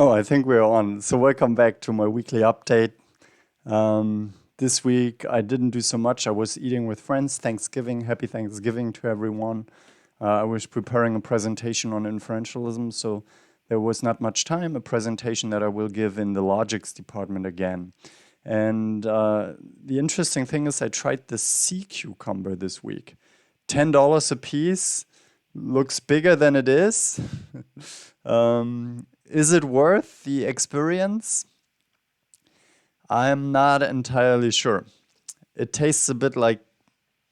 Oh, I think we're on. So welcome back to my weekly update. This week I didn't do so much. I was eating with friends. Thanksgiving, happy Thanksgiving to everyone. I was preparing a presentation on inferentialism, so there was not much time. A presentation that I will give in the logics department again. And the interesting thing is I tried the sea cucumber this week. $10 a piece, looks bigger than it is. Is it worth the experience? I'm not entirely sure. It tastes a bit like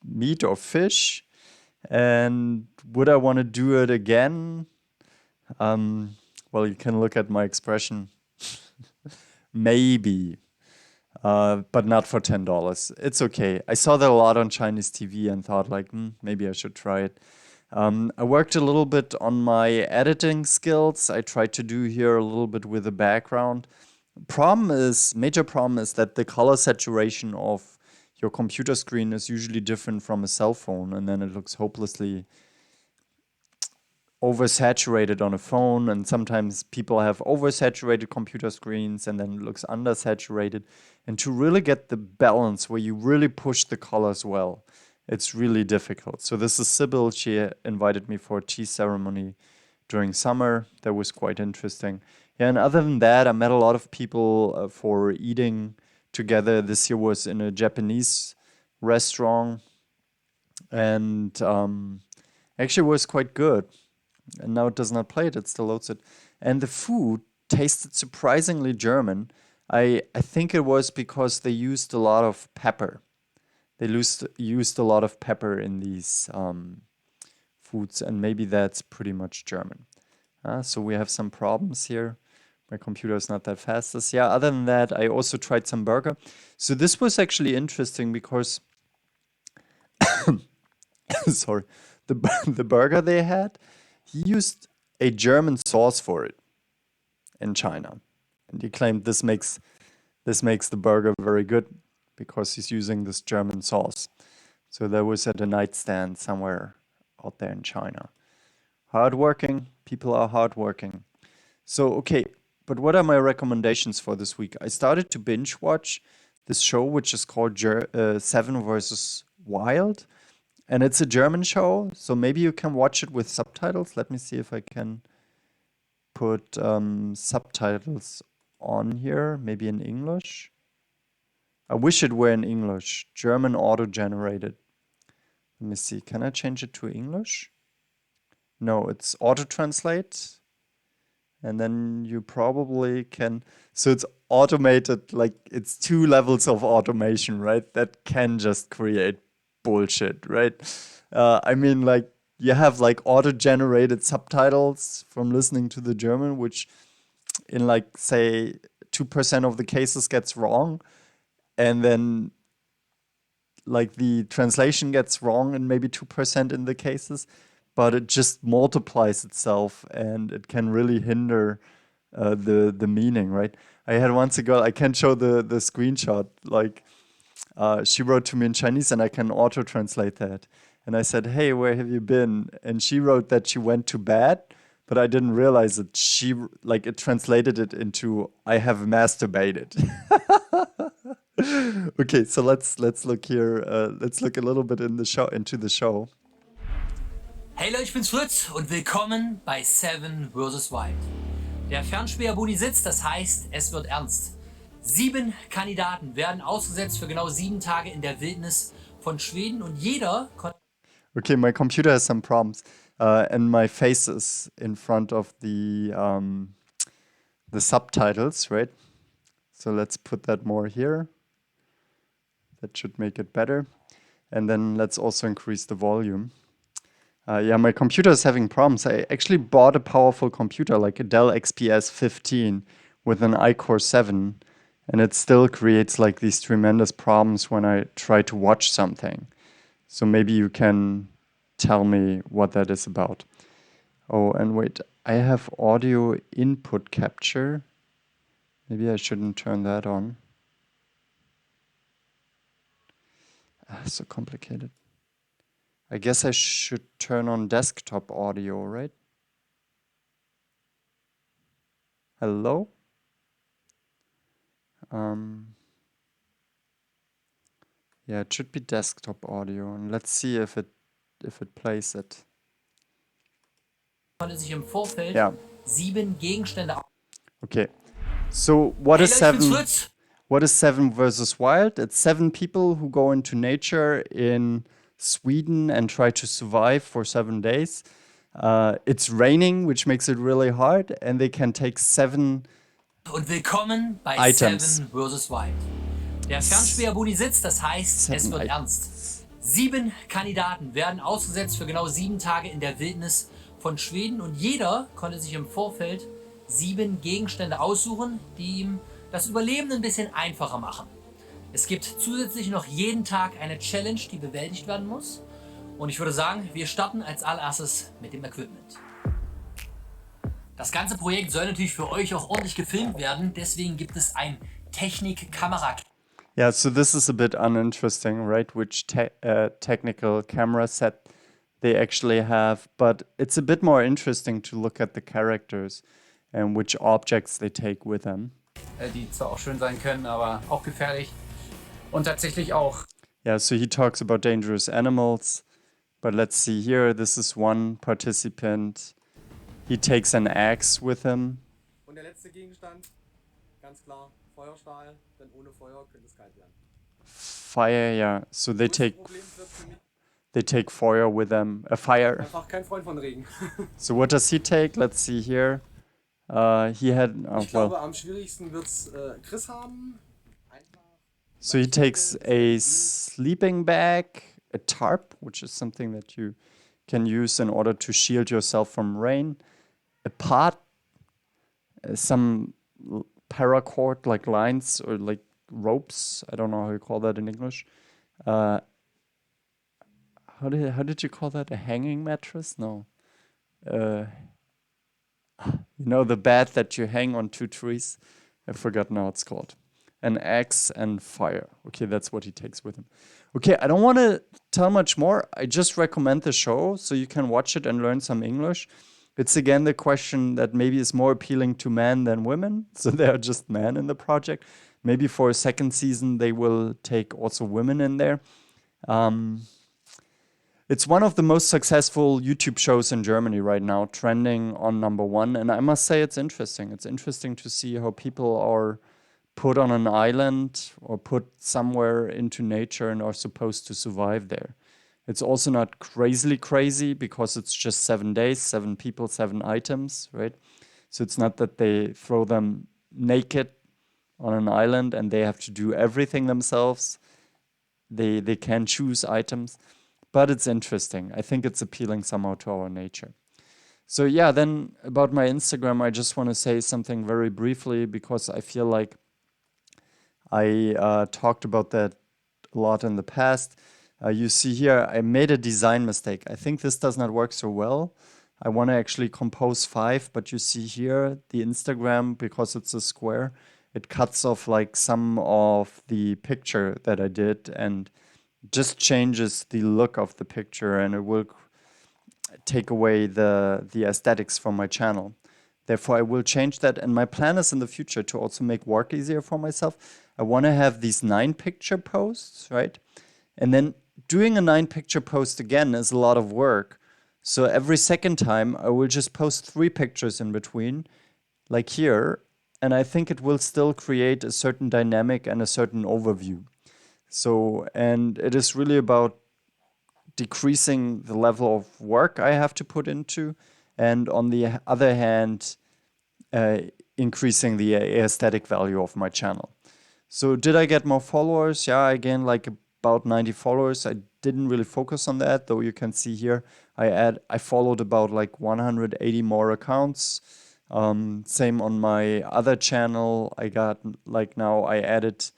meat or fish. And would I want to do it again? Um, well, you can look at my expression. Maybe, but not for $10. It's okay. I saw that a lot on Chinese TV and thought like, maybe I should try it. I worked a little bit on my editing skills. I tried to do here a little bit with the background. Major problem is that the color saturation of your computer screen is usually different from a cell phone, and then it looks hopelessly oversaturated on a phone. And sometimes people have oversaturated computer screens, and then it looks undersaturated. And to really get the balance where you really push the colors well, it's really difficult. So this is Sybil. She invited me for a tea ceremony during summer. That was quite interesting. Yeah, and other than that, I met a lot of people for eating together. This year was in a Japanese restaurant, and actually was quite good. And now it does not play it; it still loads it. And the food tasted surprisingly German. I think it was because they used a lot of pepper. They used a lot of pepper in these foods, and maybe that's pretty much German. So we have some problems here. My computer is not that fast. Yeah, other than that, I also tried some burger. So this was actually interesting because, sorry, the burger they had, he used a German sauce for it in China, and he claimed this makes the burger very good because he's using this German sauce. So that was at a nightstand somewhere out there in China. Hardworking people are hardworking. So, okay, but what are my recommendations for this week? I started to binge watch this show, which is called Seven versus Wild. And it's a German show, so maybe you can watch it with subtitles. Let me see if I can put subtitles on here, maybe in English. I wish it were in English. German auto-generated. Let me see. Can I change it to English? No, it's auto-translate. And then you probably can. So it's automated, like it's two levels of automation, right? That can just create bullshit, right? I mean, like you have like auto-generated subtitles from listening to the German, which in like say 2% of the cases gets wrong, and then like the translation gets wrong in maybe 2% in the cases, but it just multiplies itself and it can really hinder the meaning, right? I had once a girl, I can show the screenshot, like she wrote to me in Chinese and I can auto translate that. And I said, "Hey, where have you been?" And she wrote that she went to bed, but I didn't realize that she like it translated it into "I have masturbated." Okay, so let's look here. Let's look a little bit into the show. Hey Leute, ich bin's Fritz und willkommen bei Seven vs. Wild. Der Fernspäher-Budi sitzt, das heißt, es wird ernst. 7 Kandidaten werden ausgesetzt für genau 7 Tage in der Wildnis von Schweden und jeder konnte. Okay, my computer has some problems, and my face is in front of the subtitles, right? So let's put that more here. That should make it better. And then let's also increase the volume. Yeah, my computer is having problems. I actually bought a powerful computer like a Dell XPS 15 with an iCore 7, and it still creates like these tremendous problems when I try to watch something. So maybe you can tell me what that is about. Oh, and wait, I have audio input capture. Maybe I shouldn't turn that on. So complicated. I guess I should turn on desktop audio, right? Hello? Um, yeah, it should be desktop audio. And let's see if it plays it. Konnte sich im Vorfeld Yeah. 7 Gegenstände. Okay. So what Hey is Leute, ich bin's seven? Fritz. What is Seven versus Wild? It's 7 people who go into nature in Sweden and try to survive for 7 days. It's raining, which makes it really hard, and they can take 7 Und willkommen bei items. 7 vs. Wild. Der Fernspäherbuni sitzt, das heißt, es 7 wird items. ernst. 7 Kandidaten werden ausgesetzt für genau 7 Tage in der Wildnis von Schweden und jeder konnte sich im Vorfeld 7 Gegenstände aussuchen, die ihm das Überleben ein bisschen einfacher machen. Es gibt zusätzlich noch jeden Tag eine Challenge, die bewältigt werden muss. Und ich würde sagen, wir starten als allererstes mit dem Equipment. Das ganze Projekt soll natürlich für euch auch ordentlich gefilmt werden, deswegen gibt es ein Technik-Kamera. Yeah, so this is a bit uninteresting, right? Which technical camera set they actually have, but it's a bit more interesting to look at the characters and which objects they take with them. Die zwar auch schön sein können, aber auch gefährlich. Und tatsächlich auch. Yeah, so he talks about dangerous animals, but let's see here. This is one participant. He takes an axe with him. Und der letzte Gegenstand, ganz klar, Feuerstahl, denn ohne Feuer könnte es kalt werden. Fire, yeah. So they Das take Problem wird für mich fire with them. A fire. einfach kein Freund von Regen. So what does he take? Let's see here. He had Ich glaube, am schwierigsten wird es Chris haben. Einfach. So he takes a sleeping bag, a tarp, which is something that you can use in order to shield yourself from rain, a pot, some paracord like lines or like ropes. I don't know how you call that in English. How did you call that? A hanging mattress? No. You know the bed that you hang on 2 trees? I forgot now it's called. An axe and fire. Okay, that's what he takes with him. Okay, I don't want to tell much more. I just recommend the show so you can watch it and learn some English. It's again the question that maybe is more appealing to men than women. So there are just men in the project. Maybe for a second season they will take also women in there. It's one of the most successful YouTube shows in Germany right now, trending on #1. And I must say it's interesting. It's interesting to see how people are put on an island or put somewhere into nature and are supposed to survive there. It's also not crazily crazy because it's just 7 days, 7 people, 7 items, right? So it's not that they throw them naked on an island and they have to do everything themselves. They can choose items. But it's interesting. I think it's appealing somehow to our nature. So yeah, then about my Instagram, I just want to say something very briefly because I feel like I talked about that a lot in the past. You see here, I made a design mistake. I think this does not work so well. I want to actually compose 5, but you see here, the Instagram, because it's a square, it cuts off like some of the picture that I did and just changes the look of the picture, and it will take away the aesthetics from my channel. Therefore, I will change that. And my plan is in the future to also make work easier for myself. I want to have these 9 picture posts, right? And then doing a 9 picture post again is a lot of work. So every second time, I will just post 3 pictures in between, like here. And I think it will still create a certain dynamic and a certain overview. So, and it is really about decreasing the level of work I have to put into, and on the other hand, increasing the aesthetic value of my channel. So did I get more followers? Yeah, again, like about 90 followers. I didn't really focus on that, though you can see here, I followed about like 180 more accounts. Same on my other channel. I got like now I added,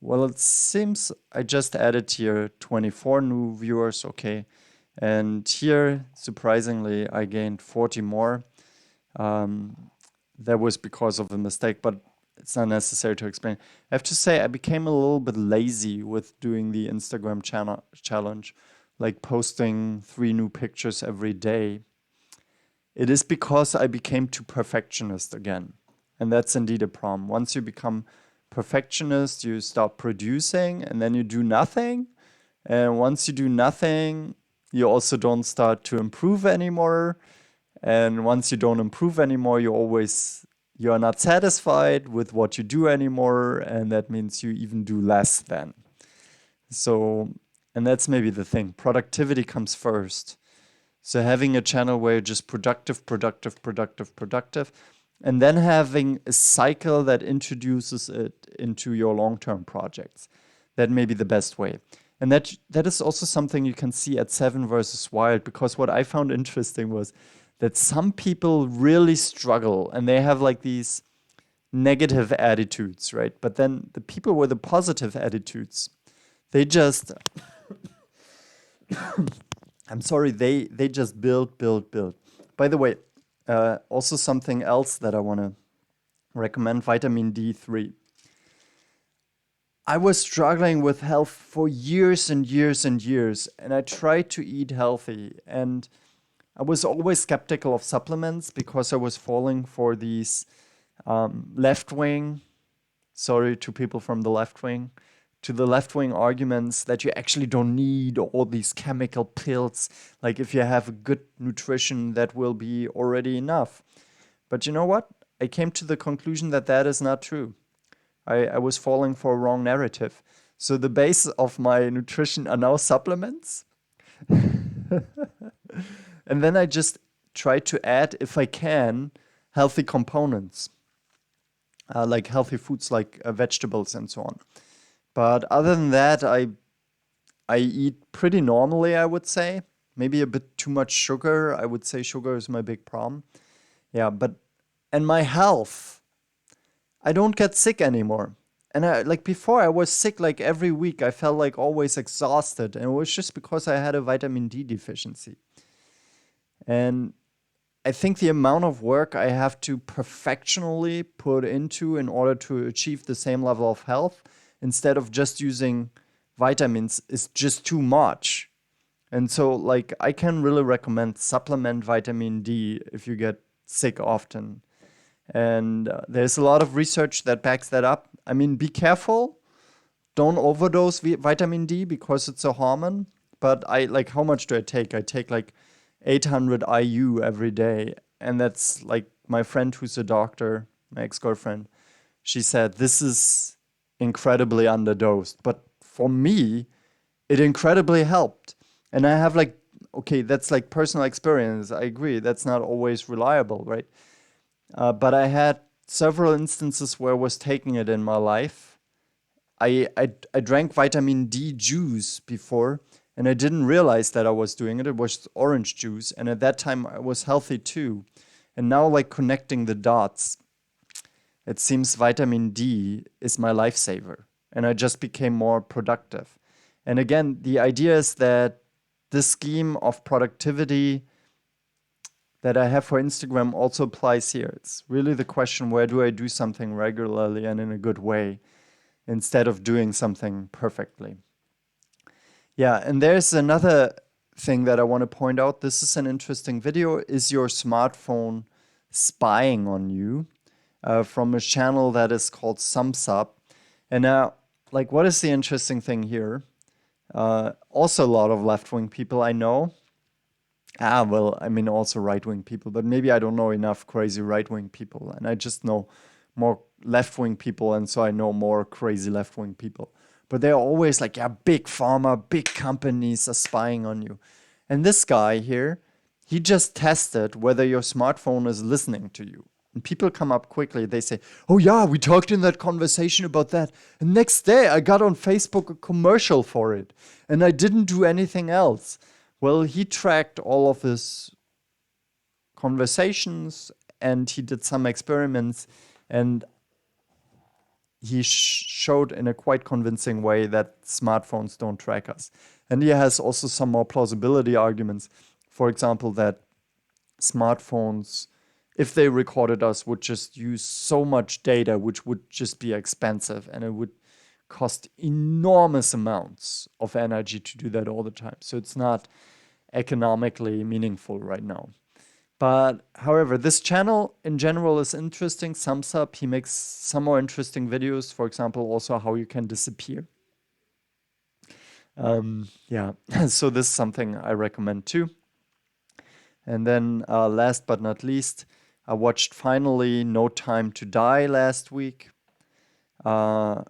well, it seems I just added here 24 new viewers, okay. And here, surprisingly, I gained 40 more. That was because of a mistake, but it's not necessary to explain. I have to say, I became a little bit lazy with doing the Instagram challenge, like posting 3 new pictures every day. it is because I became too perfectionist again. And that's indeed a problem. Once you become perfectionist, you stop producing and then you do nothing. And once you do nothing, you also don't start to improve anymore. And once you don't improve anymore, you are not satisfied with what you do anymore. And that means you even do less then. So, and that's maybe the thing. Productivity comes first. So having a channel where you're just productive, and then having a cycle that introduces it into your long-term projects. That may be the best way. And that is also something you can see at 7 versus Wild, because what I found interesting was that some people really struggle and they have like these negative attitudes, right? But then the people with the positive attitudes, they just I'm sorry, they just build. By the way, also something else that I want to recommend, vitamin D3. I was struggling with health for years and years and years, and I tried to eat healthy. And I was always skeptical of supplements because I was falling for these left wing, sorry to people from the left wing, to the left wing arguments that you actually don't need all these chemical pills. Like if you have a good nutrition, that will be already enough. But you know what? I came to the conclusion that that is not true. I was falling for a wrong narrative. So the base of my nutrition are now supplements. And then I just try to add, if I can, healthy components, like healthy foods like vegetables and so on. But other than that, I eat pretty normally, I would say. Maybe a bit too much sugar. I would say sugar is my big problem. Yeah, and my health, I don't get sick anymore. And like before, I was sick like every week. I felt like always exhausted. And it was just because I had a vitamin D deficiency. And I think the amount of work I have to perfectionally put into in order to achieve the same level of health instead of just using vitamins is just too much. And so like I can really recommend supplement vitamin D if you get sick often. And there's a lot of research that backs that up. I mean, be careful. Don't overdose vitamin D because it's a hormone. But how much do I take? I take like 800 IU every day. And that's like my friend who's a doctor, my ex-girlfriend, she said, this is incredibly underdosed. But for me, it incredibly helped. And I have okay, that's like personal experience. I agree. That's not always reliable, right? But I had several instances where I was taking it in my life. I drank vitamin D juice before, and I didn't realize that I was doing it. It was orange juice, and at that time I was healthy too. And now, like connecting the dots, it seems vitamin D is my lifesaver, and I just became more productive. And again, the idea is that this scheme of productivity that I have for Instagram also applies here. It's really the question, where do I do something regularly and in a good way instead of doing something perfectly? Yeah, and there's another thing that I want to point out. This is an interesting video. Is your smartphone spying on you? From a channel that is called Sumsub. And now, what is the interesting thing here? Also a lot of left-wing people I know. Well, I mean also right-wing people, but maybe I don't know enough crazy right-wing people. And I just know more left-wing people, and so I know more crazy left-wing people. But they're always like, yeah, big pharma, big companies are spying on you. And this guy here, he just tested whether your smartphone is listening to you. And people come up quickly, they say, oh yeah, we talked in that conversation about that. And next day I got on Facebook a commercial for it. And I didn't do anything else. Well, he tracked all of his conversations and he did some experiments, and he showed in a quite convincing way that smartphones don't track us. And he has also some more plausibility arguments. For example, that smartphones, if they recorded us, would just use so much data, which would just be expensive, and it would cost enormous amounts of energy to do that all the time. So it's not economically meaningful right now. But however, this channel in general is interesting. Sumsub, he makes some more interesting videos. For example, also how you can disappear. Yeah, so this is something I recommend too. And then last but not least, I watched finally No Time to Die last week. Uh,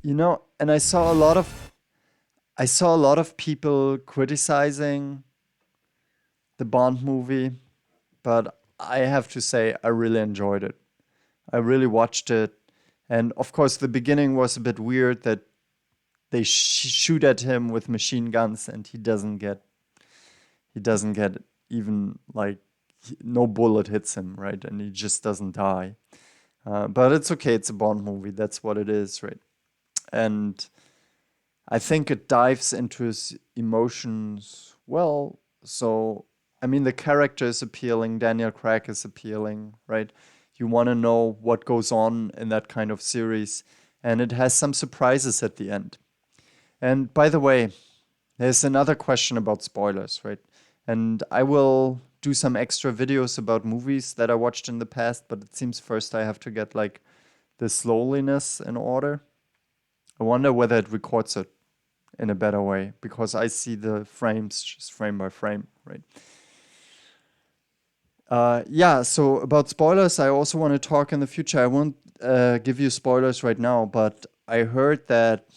and I saw a lot of people criticizing the Bond movie, but I have to say I really enjoyed it. I really watched it, and of course the beginning was a bit weird that they shoot at him with machine guns and he doesn't get even like no bullet hits him, right? And he just doesn't die. But it's okay. It's a Bond movie. That's what it is, right? And I think it dives into his emotions well. So, I mean, the character is appealing. Daniel Craig is appealing, right? You want to know what goes on in that kind of series. And it has some surprises at the end. And by the way, there's another question about spoilers, right? And I will do some extra videos about movies that I watched in the past, but it seems first I have to get like the slowness in order. I wonder whether it records it in a better way because I see the frames just frame by frame, right? Yeah, so about spoilers, I also want to talk in the future. I won't give you spoilers right now, but I heard that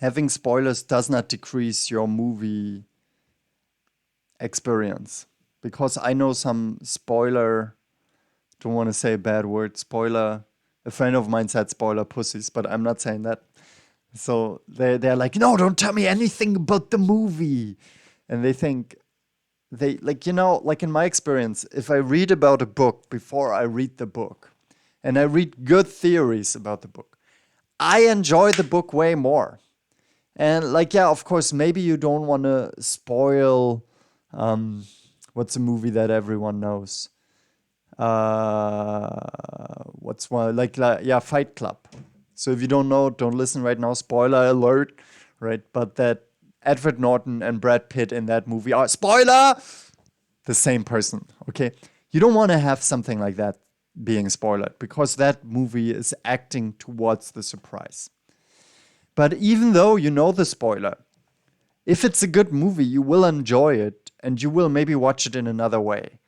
having spoilers does not decrease your movie experience. Because I know some spoiler, don't want to say a bad word, spoiler. A friend of mine said spoiler pussies, but I'm not saying that. So they're like, no, don't tell me anything about the movie. And they think, like in my experience, if I read about a book before I read the book, and I read good theories about the book, I enjoy the book way more. And like, yeah, of course, maybe you don't want to spoil what's a movie that everyone knows? What's one yeah, Fight Club. So if you don't know, don't listen right now. Spoiler alert, right? But that Edward Norton and Brad Pitt in that movie are spoiler the same person. Okay, you don't want to have something like that being spoiled because that movie is acting towards the surprise. But even though you know the spoiler, if it's a good movie, you will enjoy it and you will maybe watch it in another way.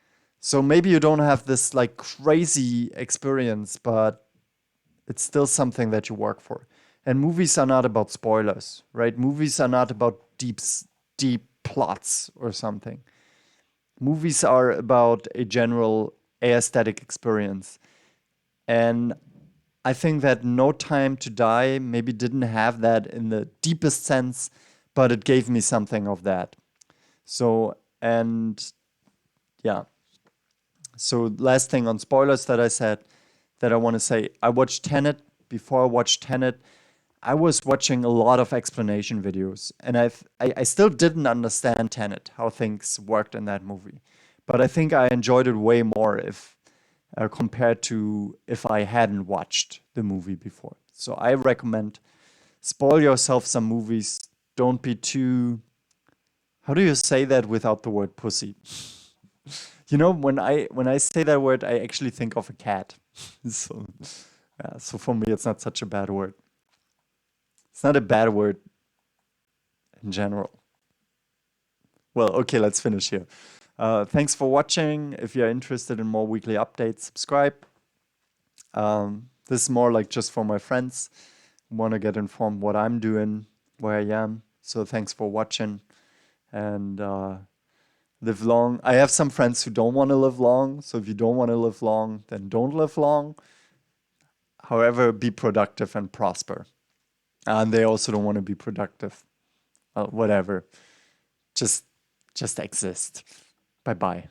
So maybe you don't have this like crazy experience, but it's still something that you work for. And movies are not about spoilers, right? Movies are not about deep plots or something. Movies are about a general aesthetic experience. And I think that No Time to Die maybe didn't have that in the deepest sense, but it gave me something of that. So, and yeah. So, last thing on spoilers that I said that I want to say, I watched Tenet. Before I watched Tenet, I was watching a lot of explanation videos, and I still didn't understand Tenet, how things worked in that movie. But I think I enjoyed it way more if compared to if I hadn't watched the movie before. So I recommend spoil yourself some movies. Don't be too. How do you say that without the word pussy? When I say that word, I actually think of a cat. So, yeah, so for me, it's not such a bad word. It's not a bad word in general. Well, okay, let's finish here. Thanks for watching. If you're interested in more weekly updates, subscribe. This is more like just for my friends who want to get informed what I'm doing, where I am. So thanks for watching and live long. I have some friends who don't want to live long. So if you don't want to live long, then don't live long. However, be productive and prosper. And they also don't want to be productive. Whatever. Just exist. Bye bye.